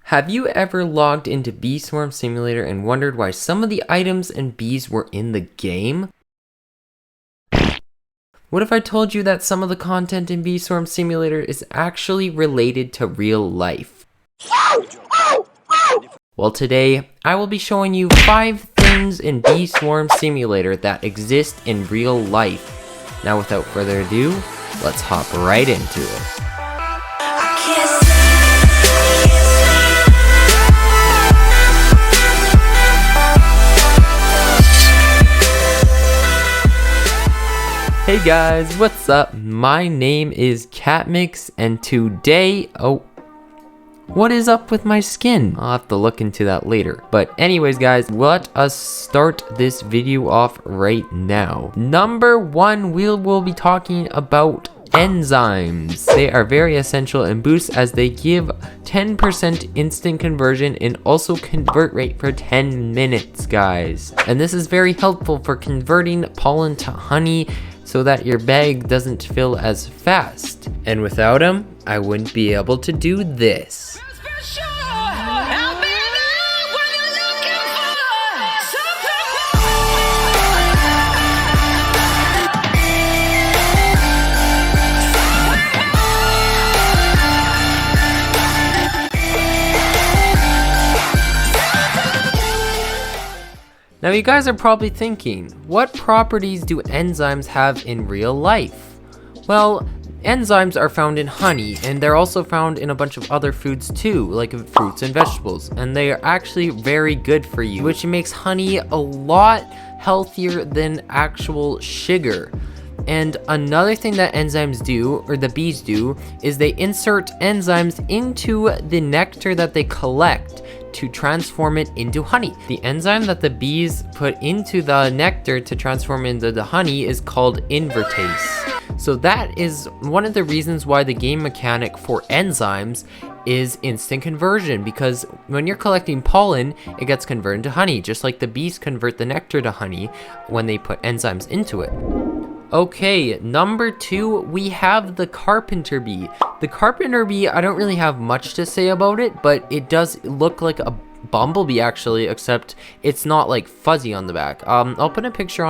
Have you ever logged into Bee Swarm Simulator and wondered why some of the items and bees were in the game? What if I told you that some of the content in Bee Swarm Simulator is actually related to real life? Well, today, I will be showing you 5 things in Bee Swarm Simulator that exist in real life. Now, without further ado, let's hop right into it. Hey guys, what's up? My name is CatMix, and today, what is up with my skin? I'll have to look into that later. But anyways guys, let us start this video off right now. Number 1, we will be talking about enzymes. They are very essential in boosts as they give 10% instant conversion and also convert rate for 10 minutes, guys. And this is very helpful for converting pollen to honey so that your bag doesn't fill as fast. And without them, I wouldn't be able to do this. Now you guys are probably thinking, what properties do enzymes have in real life? Well, enzymes are found in honey, and they're also found in a bunch of other foods too, like fruits and vegetables, and they are actually very good for you, which makes honey a lot healthier than actual sugar. And another thing that enzymes do, or the bees do, is they insert enzymes into the nectar that they collect to transform it into honey. The enzyme that the bees put into the nectar to transform into the honey is called invertase. So that is one of the reasons why the game mechanic for enzymes is instant conversion, because when you're collecting pollen, it gets converted to honey, just like the bees convert the nectar to honey when they put enzymes into it. Okay, number 2, we have the Carpenter Bee. The Carpenter Bee, I don't really have much to say about it, but it does look like a bumblebee actually, except it's not like fuzzy on the back. I'll put a picture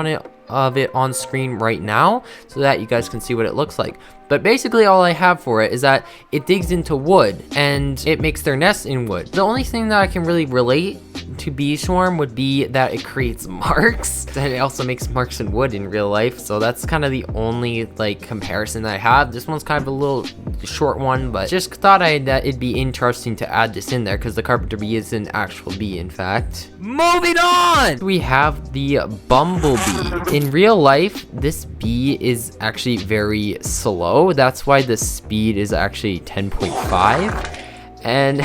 of it on screen right now so that you guys can see what it looks like. But basically all I have for it is that it digs into wood and it makes their nests in wood. The only thing that I can really relate to bee swarm would be that it creates marks, and it also makes marks in wood in real life. So that's kind of the only like comparison that I have. This one's kind of a little short one, but just thought that it'd be interesting to add this in there because the Carpenter Bee is an actual bee, in fact. Moving on, we have the Bumblebee. In real life, this bee is actually very slow. That's why the speed is actually 10.5. And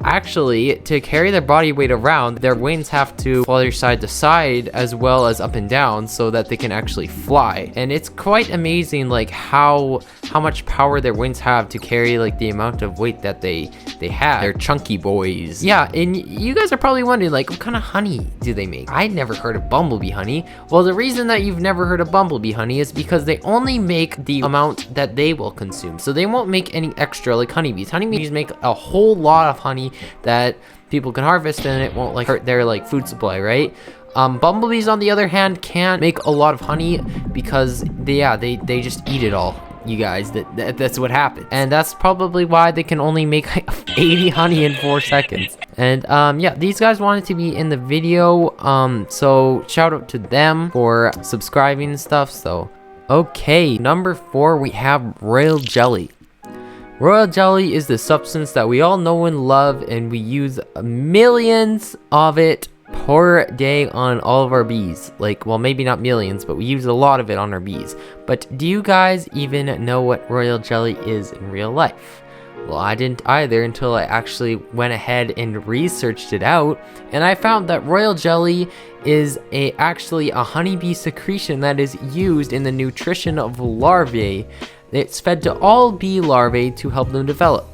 actually, to carry their body weight around, their wings have to flutter side to side as well as up and down so that they can actually fly. And it's quite amazing like how much power their wings have to carry like the amount of weight that they have. They're chunky boys. Yeah, and you guys are probably wondering like, what kind of honey do they make? I'd never heard of bumblebee honey. Well, the reason that you've never heard of bumblebee honey is because they only make the amount that they will consume. So they won't make any extra like honeybees. Honeybees make a whole lot of honey that people can harvest, and it won't like hurt their like food supply, right? Bumblebees on the other hand can't make a lot of honey because they just eat it all, you guys. That's what happens, and that's probably why they can only make 80 honey in 4 seconds. And yeah, these guys wanted to be in the video, so shout out to them for subscribing and stuff. So okay, number 4, we have royal jelly. Royal jelly is the substance that we all know and love, and we use millions of it per day on all of our bees. Like, well, maybe not millions, but we use a lot of it on our bees. But do you guys even know what royal jelly is in real life? Well, I didn't either until I actually went ahead and researched it out, and I found that royal jelly is actually a honeybee secretion that is used in the nutrition of larvae. It's fed to all bee larvae to help them develop.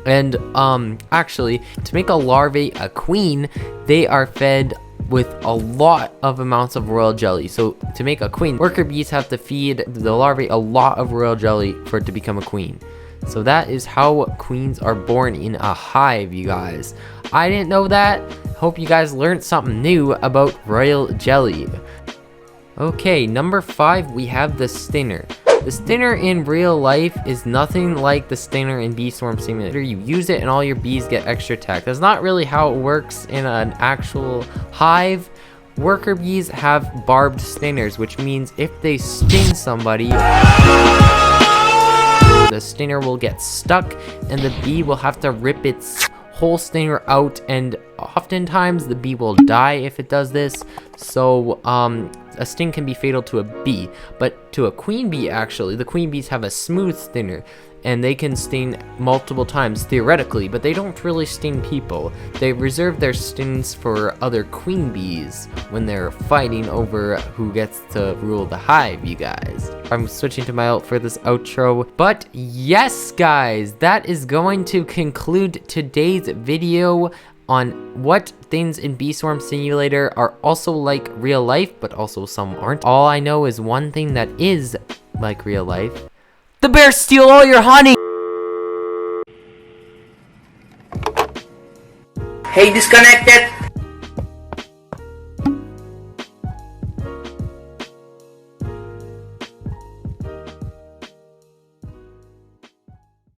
And actually, to make a larvae a queen, they are fed with a lot of amounts of royal jelly. So to make a queen, worker bees have to feed the larvae a lot of royal jelly for it to become a queen. So that is how queens are born in a hive, you guys. I didn't know that. Hope you guys learned something new about royal jelly. Okay, number 5, we have the Stinner. The Stinner in real life is nothing like the Stinner in Bee Swarm Simulator. You use it and all your bees get extra attack. That's not really how it works in an actual hive. Worker bees have barbed stingers, which means if they sting somebody, the stinger will get stuck and the bee will have to rip its whole stinger out, and oftentimes the bee will die if it does this. So a sting can be fatal to a bee, but to a queen bee, actually, the queen bees have a smooth stinger and they can sting multiple times theoretically, but they don't really sting people. They reserve their stings for other queen bees when they're fighting over who gets to rule the hive, you guys. I'm switching to my ult for this outro. But yes, guys, that is going to conclude today's video on what things in Bee Swarm Simulator are also like real life, but also some aren't. All I know is one thing that is like real life. The bears steal all your honey! Hey, disconnected!